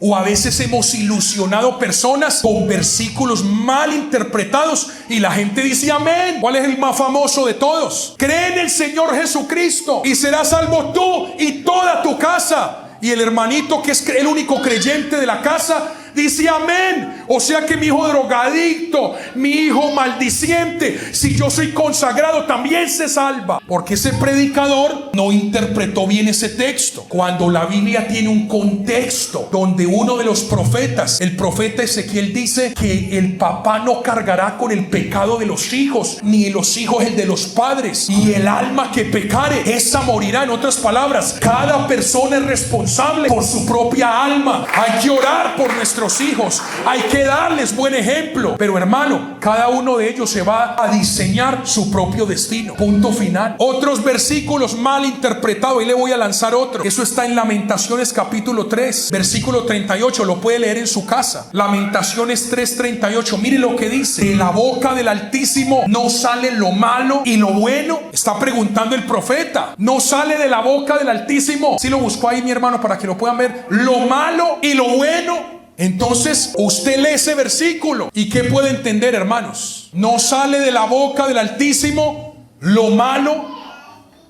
O a veces hemos ilusionado personas con versículos mal interpretados y la gente dice amén. ¿Cuál es el más famoso de todos? Cree en el Señor Jesucristo y serás salvo tú y toda tu casa. Y el hermanito, que es el único creyente de la casa, dice amén. O sea que mi hijo drogadicto, mi hijo maldiciente, si yo soy consagrado, también se salva. Porque ese predicador no interpretó bien ese texto. Cuando la Biblia tiene un contexto donde uno de los profetas, el profeta Ezequiel, dice que el papá no cargará con el pecado de los hijos, ni los hijos el de los padres, y el alma que pecare, esa morirá. En otras palabras, cada persona es responsable por su propia alma. Hay que orar por nuestros hijos, hay que darles buen ejemplo, pero hermano, cada uno de ellos se va a diseñar su propio destino. Punto final. Otros versículos mal interpretados, y le voy a lanzar otro. Eso está en Lamentaciones capítulo 3 versículo 38, lo puede leer en su casa. Lamentaciones 3:38, mire lo que dice: de la boca del Altísimo no sale lo malo y lo bueno. Está preguntando el profeta, no sale de la boca del Altísimo. Si lo buscó ahí mi hermano para que lo puedan ver, lo malo y lo bueno. Entonces usted lee ese versículo y ¿qué puede entender, hermanos? No sale de la boca del Altísimo lo malo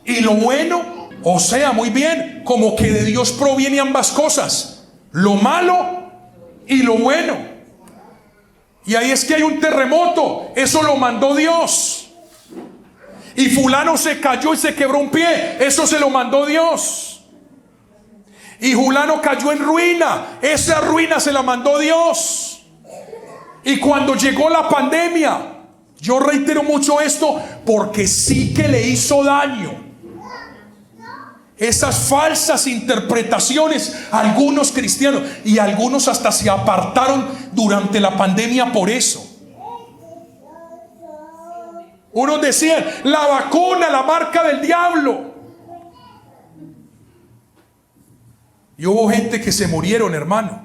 y lo bueno. O sea, muy bien, como que de Dios proviene ambas cosas, lo malo y lo bueno. Y ahí es que hay un terremoto, eso lo mandó Dios. Y fulano se cayó y se quebró un pie, eso se lo mandó Dios. Y fulano cayó en ruina, esa ruina se la mandó Dios. Y cuando llegó la pandemia, yo reitero mucho esto porque sí que le hizo daño esas falsas interpretaciones a algunos cristianos, y algunos hasta se apartaron durante la pandemia por eso. Unos decían la vacuna, la marca del diablo. Y hubo gente que se murieron, hermano.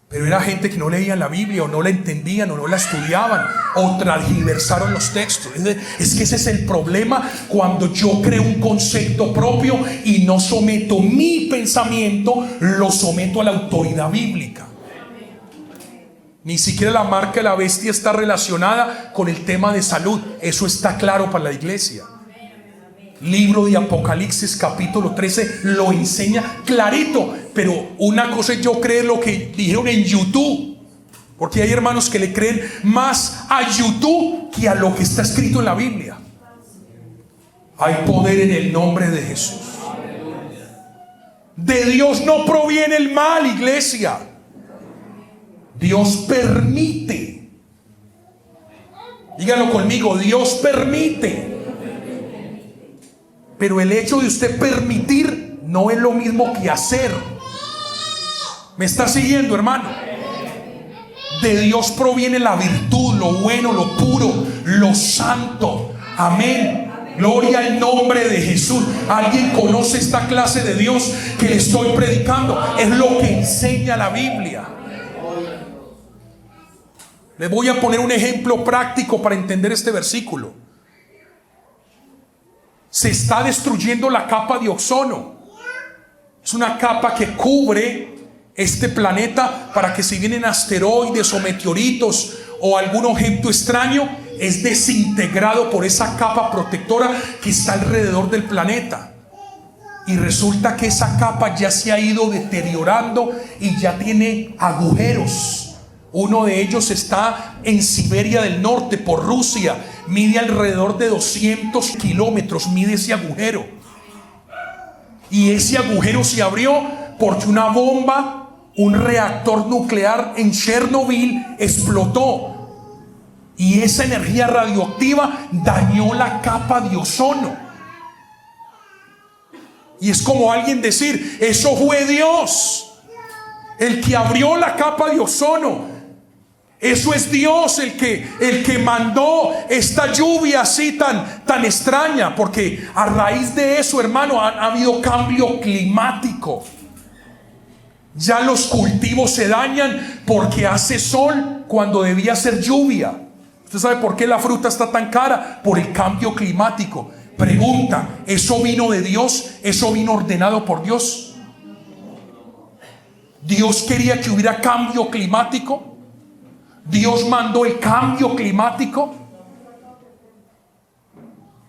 Pero era gente que no leían la Biblia, o no la entendían, o no la estudiaban, o transgiversaron los textos. Es que ese es el problema cuando yo creo un concepto propio y no someto mi pensamiento, lo someto a la autoridad bíblica. Ni siquiera la marca de la bestia está relacionada con el tema de salud. Eso está claro para la iglesia. Libro de Apocalipsis capítulo 13 lo enseña clarito. Pero una cosa es yo creer lo que dijeron en YouTube, porque hay hermanos que le creen más a YouTube que a lo que está escrito en la Biblia. Hay poder en el nombre de Jesús. De Dios no proviene el mal, iglesia. Dios permite. Díganlo conmigo, Dios permite. Pero el hecho de usted permitir no es lo mismo que hacer. ¿Me está siguiendo, hermano? De Dios proviene la virtud, lo bueno, lo puro, lo santo. Amén. Gloria al nombre de Jesús. ¿Alguien conoce esta clase de Dios que le estoy predicando? Es lo que enseña la Biblia. Les voy a poner un ejemplo práctico para entender este versículo. Se está destruyendo la capa de ozono. Es una capa que cubre este planeta para que si vienen asteroides o meteoritos o algún objeto extraño, es desintegrado por esa capa protectora que está alrededor del planeta. Y resulta que esa capa ya se ha ido deteriorando y ya tiene agujeros. Uno de ellos está en Siberia del Norte, por Rusia. Mide alrededor de 200 kilómetros, mide ese agujero. Y ese agujero se abrió porque una bomba, un reactor nuclear en Chernobyl explotó. Y esa energía radioactiva dañó la capa de ozono. Y es como alguien decir, eso fue Dios el que abrió la capa de ozono. Eso es Dios el que mandó esta lluvia así tan extraña. Porque a raíz de eso, hermano, ha habido cambio climático. Ya los cultivos se dañan porque hace sol cuando debía ser lluvia. ¿Usted sabe por qué la fruta está tan cara? Por el cambio climático. Pregunta, ¿eso vino de Dios? ¿Eso vino ordenado por Dios? Dios quería que hubiera cambio climático. Dios mandó el cambio climático.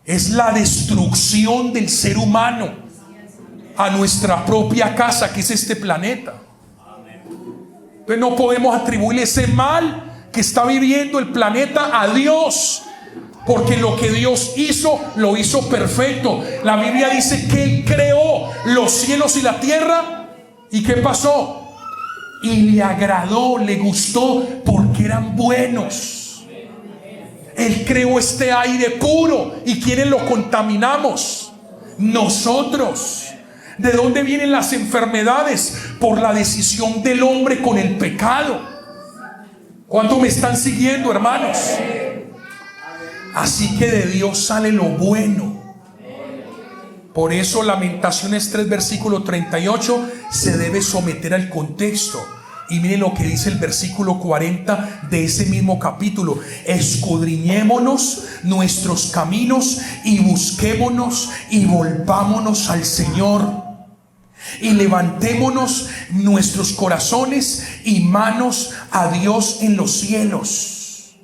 Es la destrucción del ser humano a nuestra propia casa, que es este planeta. Entonces no podemos atribuirle ese mal que está viviendo el planeta a Dios, porque lo que Dios hizo, lo hizo perfecto. La Biblia dice que Él creó los cielos y la tierra. ¿Y qué pasó? Y le agradó, le gustó, porque eran buenos. Él creó este aire puro. ¿Y quiénes lo contaminamos? Nosotros. ¿De dónde vienen las enfermedades? Por la decisión del hombre con el pecado. ¿Cuántos me están siguiendo, hermanos? Así que de Dios sale lo bueno. Por eso Lamentaciones 3 versículo 38 se debe someter al contexto. Y miren lo que dice el versículo 40 de ese mismo capítulo: escudriñémonos nuestros caminos y busquémonos y volvámonos al Señor, y levantémonos nuestros corazones y manos a Dios en los cielos.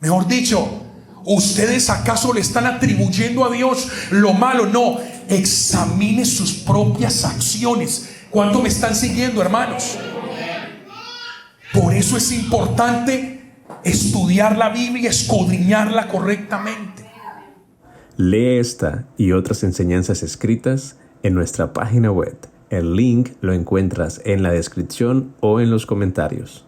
Mejor dicho, ¿ustedes acaso le están atribuyendo a Dios lo malo? No, examine sus propias acciones. ¿Cuánto me están siguiendo, hermanos? Por eso es importante estudiar la Biblia, escudriñarla correctamente. Lee esta y otras enseñanzas escritas en nuestra página web. El link lo encuentras en la descripción o en los comentarios.